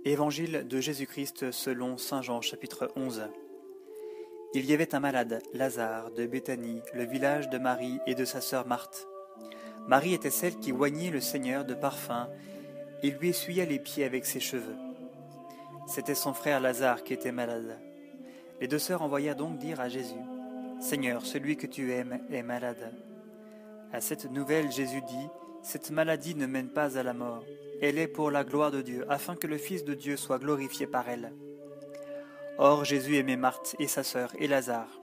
Évangile de Jésus-Christ selon saint Jean chapitre 11. Il y avait un malade, Lazare, de Béthanie, le village de Marie et de sa sœur Marthe. Marie était celle qui oignait le Seigneur de parfum et lui essuya les pieds avec ses cheveux. C'était son frère Lazare qui était malade. Les deux sœurs envoyèrent donc dire à Jésus, « Seigneur, celui que tu aimes est malade. » À cette nouvelle, Jésus dit, « Cette maladie ne mène pas à la mort. Elle est pour la gloire de Dieu, afin que le Fils de Dieu soit glorifié par elle. » Or Jésus aimait Marthe et sa sœur et Lazare.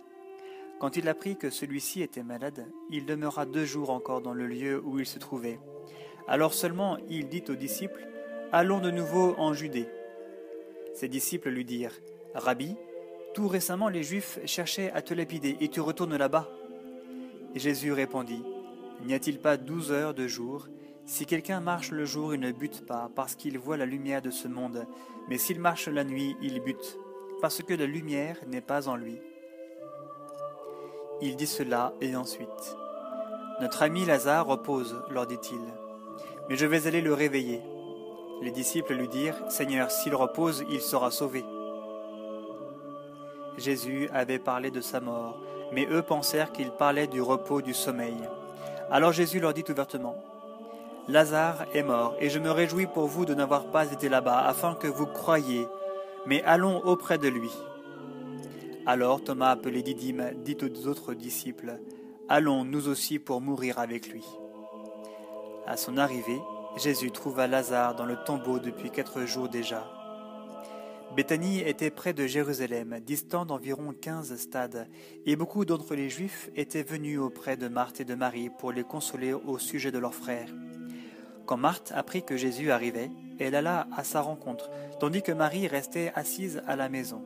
Quand il apprit que celui-ci était malade, il demeura 2 jours encore dans le lieu où il se trouvait. Alors seulement il dit aux disciples, « Allons de nouveau en Judée. » Ses disciples lui dirent, « Rabbi, tout récemment les Juifs cherchaient à te lapider, et tu retournes là-bas. » Et Jésus répondit, « N'y a-t-il pas 12 heures de jour ? Si quelqu'un marche le jour, il ne bute pas, parce qu'il voit la lumière de ce monde. Mais s'il marche la nuit, il bute, parce que la lumière n'est pas en lui. » Il dit cela, et ensuite, « Notre ami Lazare repose, leur dit-il, mais je vais aller le réveiller. » Les disciples lui dirent, « Seigneur, s'il repose, il sera sauvé. » Jésus avait parlé de sa mort, mais eux pensèrent qu'il parlait du repos du sommeil. Alors Jésus leur dit ouvertement, « Lazare est mort, et je me réjouis pour vous de n'avoir pas été là-bas, afin que vous croyiez, mais allons auprès de lui. » Alors Thomas, appelé Didyme, dit aux autres disciples, « Allons nous aussi pour mourir avec lui. » À son arrivée, Jésus trouva Lazare dans le tombeau depuis 4 jours déjà. Béthanie était près de Jérusalem, distant d'environ 15 stades, et beaucoup d'entre les Juifs étaient venus auprès de Marthe et de Marie pour les consoler au sujet de leur frère. Quand Marthe apprit que Jésus arrivait, elle alla à sa rencontre, tandis que Marie restait assise à la maison.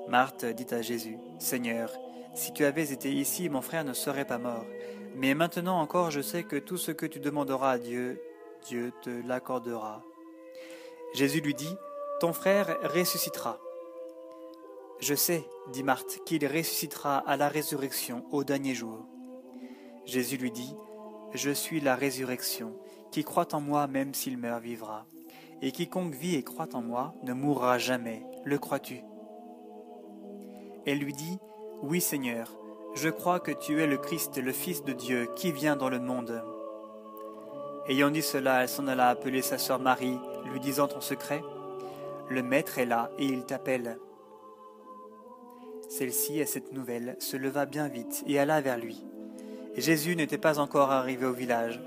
Marthe dit à Jésus, « Seigneur, si tu avais été ici, mon frère ne serait pas mort. Mais maintenant encore, je sais que tout ce que tu demanderas à Dieu, Dieu te l'accordera. » Jésus lui dit, « Ton frère ressuscitera. » « Je sais, dit Marthe, qu'il ressuscitera à la résurrection au dernier jour. » Jésus lui dit, « Je suis la résurrection. Qui croit en moi, même s'il meurt, vivra. Et quiconque vit et croit en moi ne mourra jamais. Le crois-tu » Elle lui dit, « Oui, Seigneur, je crois que tu es le Christ, le Fils de Dieu, qui vient dans le monde. » Ayant dit cela, elle s'en alla appeler sa sœur Marie, lui disant en secret, « Le Maître est là et il t'appelle. » Celle-ci, à cette nouvelle, se leva bien vite et alla vers lui. Jésus n'était pas encore arrivé au village,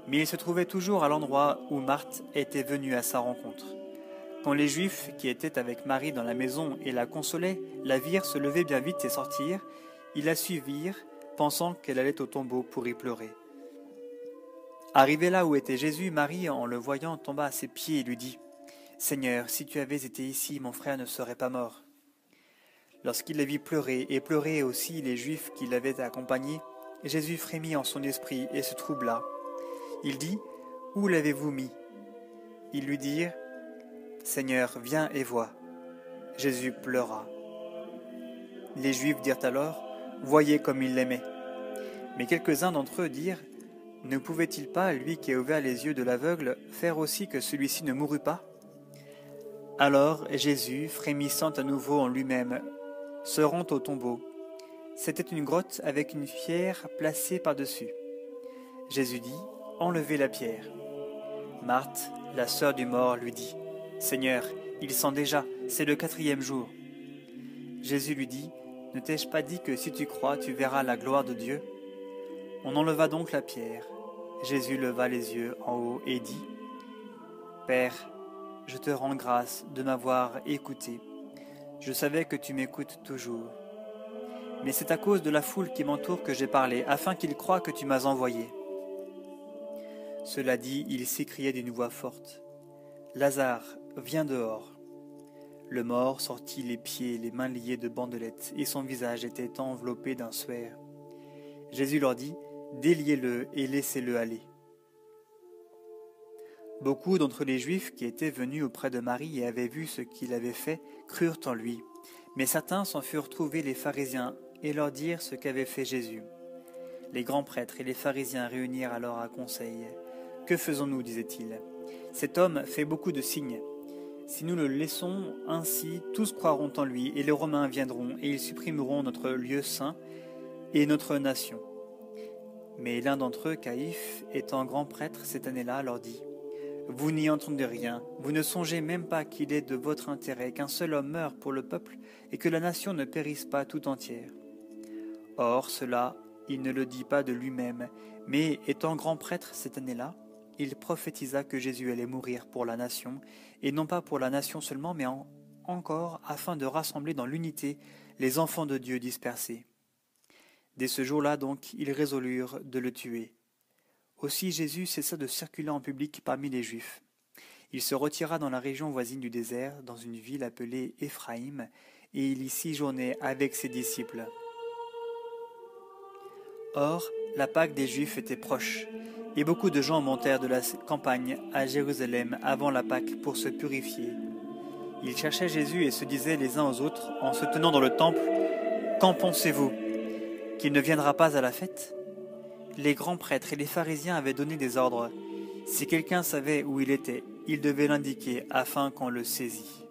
mais il se trouvait toujours à l'endroit où Marthe était venue à sa rencontre. Quand les Juifs qui étaient avec Marie dans la maison et la consolaient, la virent se lever bien vite et sortir, ils la suivirent, pensant qu'elle allait au tombeau pour y pleurer. Arrivée là où était Jésus, Marie, en le voyant, tomba à ses pieds et lui dit, « Seigneur, si tu avais été ici, mon frère ne serait pas mort. » Lorsqu'il la vit pleurer, et pleuraient aussi les Juifs qui l'avaient accompagnée, Jésus frémit en son esprit et se troubla. Il dit, « Où l'avez-vous mis » Ils lui dirent, « Seigneur, viens et vois. » Jésus pleura. Les Juifs dirent alors, « Voyez comme il l'aimait. » Mais quelques-uns d'entre eux dirent, « Ne pouvait-il pas, lui qui a ouvert les yeux de l'aveugle, faire aussi que celui-ci ne mourût pas ?» Alors Jésus, frémissant à nouveau en lui-même, se rend au tombeau. C'était une grotte avec une pierre placée par-dessus. Jésus dit, « Enlevez la pierre. » Marthe, la sœur du mort, lui dit, « Seigneur, il sent déjà, c'est le 4e jour. » Jésus lui dit, « Ne t'ai-je pas dit que si tu crois, tu verras la gloire de Dieu ?» On enleva donc la pierre. Jésus leva les yeux en haut et dit, « Père, je te rends grâce de m'avoir écouté. Je savais que tu m'écoutes toujours. Mais c'est à cause de la foule qui m'entoure que j'ai parlé, afin qu'ils croient que tu m'as envoyé. » Cela dit, il s'écriait d'une voix forte, « Lazare, viens dehors. » Le mort sortit les pieds et les mains liés de bandelettes, et son visage était enveloppé d'un suaire. Jésus leur dit, « Déliez-le et laissez-le aller. » Beaucoup d'entre les Juifs qui étaient venus auprès de Marie et avaient vu ce qu'il avait fait crurent en lui. Mais certains s'en furent trouvés les pharisiens et leur dirent ce qu'avait fait Jésus. Les grands prêtres et les pharisiens réunirent alors un conseil. « Que faisons-nous » disaient-ils. « Cet homme fait beaucoup de signes. Si nous le laissons ainsi, tous croiront en lui, et les Romains viendront, et ils supprimeront notre lieu saint et notre nation. » Mais l'un d'entre eux, Caïphe, étant grand prêtre cette année-là, leur dit : « Vous n'y entendez rien, vous ne songez même pas qu'il est de votre intérêt qu'un seul homme meure pour le peuple, et que la nation ne périsse pas tout entière. » Or, cela, il ne le dit pas de lui-même, mais étant grand prêtre cette année-là, il prophétisa que Jésus allait mourir pour la nation, et non pas pour la nation seulement, mais encore afin de rassembler dans l'unité les enfants de Dieu dispersés. Dès ce jour-là donc, ils résolurent de le tuer. Aussi Jésus cessa de circuler en public parmi les Juifs. Il se retira dans la région voisine du désert, dans une ville appelée Éphraïm, et il y séjournait avec ses disciples. Or, la Pâque des Juifs était proche, et beaucoup de gens montèrent de la campagne à Jérusalem avant la Pâque pour se purifier. Ils cherchaient Jésus et se disaient les uns aux autres, en se tenant dans le temple : « Qu'en pensez-vous ? Qu'il ne viendra pas à la fête ?» Les grands prêtres et les pharisiens avaient donné des ordres. Si quelqu'un savait où il était, il devait l'indiquer afin qu'on le saisît.